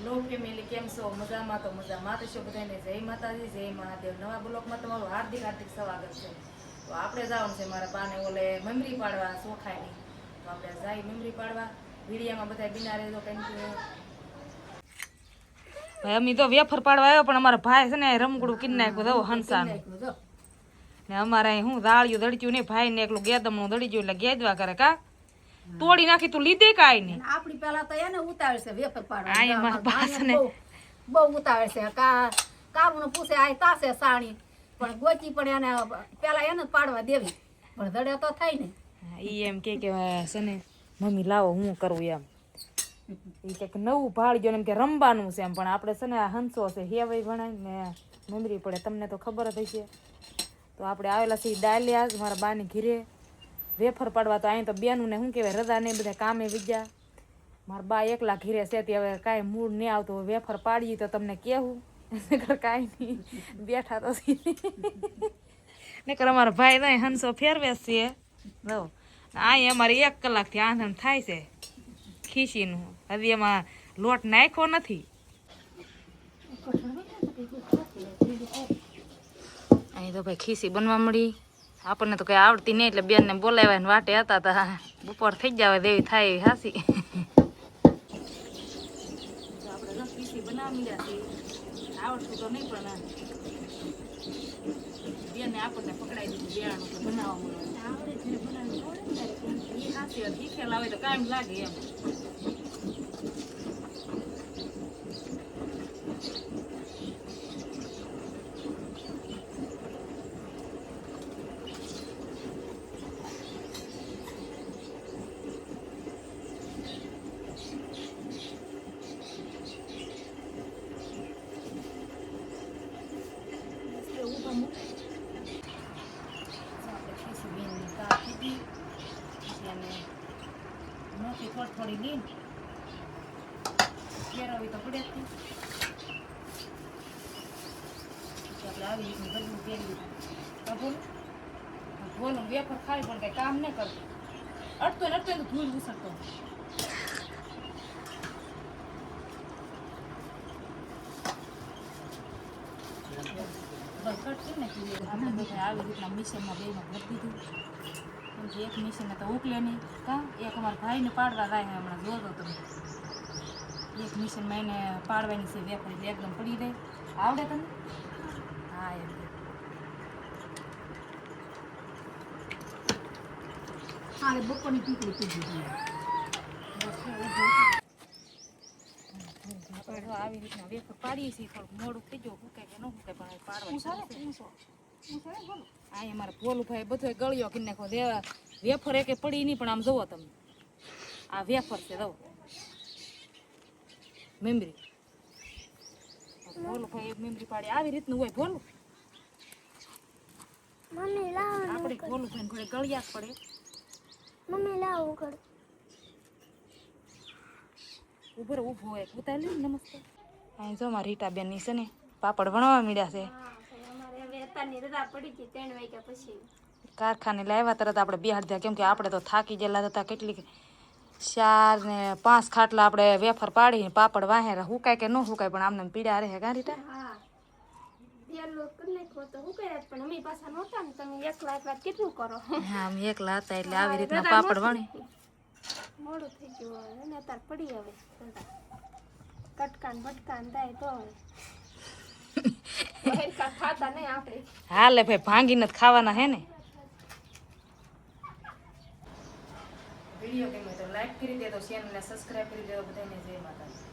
લો family કેમ છો? મજામાં તો મજામાં તો છો બધાને. જય માતાજી, જય મહાદેવ. નવા બ્લોકમાં તમારું હાર્દિક હાર્દિક સ્વાગત છે. તો આપણે જવાનું છે મારા બાને ઓલે મમરી પાડવા ચોખાની. તો આપણે જાય મમરી પાડવા. વિડીયામાં બધા બિના રહેજો કન્ટિન્યુ. ભાઈ અમે તો વેફર પાડવા આવ્યો પણ અમારા ભાઈ છે ને રમકડું કિન નાખ્યું તો હંસાનું ને અમારે હું દાળિયું દળચ્યું નહીં ભાઈ ને એકલું ગેદમનું દળી ગયું એટલે ગેદવા કરે કા તોડી નાખી તું લીધે કાઈ નહીં આપણી પેલા તો એને ઉતાવળ છે વેફર પાડવા આ મારા બાસને બહુ ઉતાવળ છે કામનું પૂછે આ તાસે સાણી પણ ગોચી પણ એને પેલા એને જ પાડવા દેવી પણ દડે તો થાય ને ઈ એમ કે છે ને મમ્મી લાવો હું કરું એમ ઈ કે નવું ભાળજો એમ કે રમવાનું છે એમ પણ આપણે છે ને આ હંસો છે હેવાય ભણાય ને મમરી પડે તમને તો ખબર જ હશે તો આપણે આવેલા છીએ ડાલિયા મારા બાની ઘીરે વેફર પાડવા તો અહીં તો બેનું ને શું કહેવાય રજા નહીં બધા કામે વિજ્યા મારા બા એકલા ઘીરે છે તે હવે કાંઈ મૂડ નહીં આવતો વેફર પાડીએ તો તમને કહેવું કાંઈ નહીં બેઠા તો નકર અમારા ભાઈ તો હંસો ફેરવે છે જો અહીં અમારે 1 કલાકથી આંધણ થાય છે ખીસીનું હજી એમાં લોટ નાખ્યો નથી અહીં તો ભાઈ ખીસી બનવા મળી આપણને તો કઈ આવડતી નહીં એટલે બેનને બોલાવ્યા ને વાટે હતા તા બપોર થઈ જવા દેવી થાય એવી હાસી આપણે ખીસી બનાવી મળ્યા છીએ આવડતું તો નહીં પણ બેને આપણને પકડાઈ દીધું બેવાનું તો બનાવવા મળે આવડે છે બનાવી એ હાસી શીખેલા હોય તો કામ લાગે એમ થોડી લીન ફેરવી તો પડે આપણે આવી રીતનું બધું ફેરવી બોલું વેફર ખાવી પણ કઈ કામ નહીં કરતું અડતો ને અડતો ધૂળ ઉસરતો આવી રીતના મિશનમાં બેમાં ભરી દીધું એક મિશીને તો ઉકલે નહીં કા એક અમારા ભાઈને પાડવા જાય હમણાં જોતો તમે એક મિશીનમાં એને પાડવાની છે વેફર એટલે એકદમ પડી જાય આવડે તમને હા એમ હાલે બપોરની પીકડી પીધી આવી રીતના વેફર પાડીએ છીએ થોડુંક મોડું થઈ ગયું હુકાય કે ન હુકાય પણ પાડવાનું આ અમારા ભોલુભાઈ બધો ગળ્યો કરી નાખો વેફર એકે પડી નહીં પણ આમ જુઓ તમે આ વેફર છે જુઓ મેમરી ભોલુભાઈ મેમરી પાડી આવી રીતનું હોય ભોલું આપણે ભોલુભાઈ ઘોડે ગળ્યા જ પડે મમ્મી લાવો કર ઉભો ઊભો હોય ઉતારી લે નમસ્તે અહીં જો મારી રીટાબેન ની છે ને પાપડ વણવા મળ્યા છે કારખાને લાવ્યા તરત આપણે બિહાડ દયા કેમ કે આપણે તો થાકી ગયેલા હતા કેટલીક 4 ને 5 ખાટલા આપણે વેફર પાડી પાપડ વાહે હુકાય કે ન હુકાય પણ આમને પીડા રહે કા રીટા હા અમે એકલા હતા એટલે આવી રીતના પાપડ વણી મોડું થઈ ગયું ને અત્યારે પડી હવે કટકાન બટકાન થાય તો હાલે ભાઈ ભાંગીને જ ખાવાના હે ને વિડીયો ગમે તો લાઈક કરી દેજો ચેનલને સબસ્ક્રાઇબ કરી દેજો બધાને જય માતાજી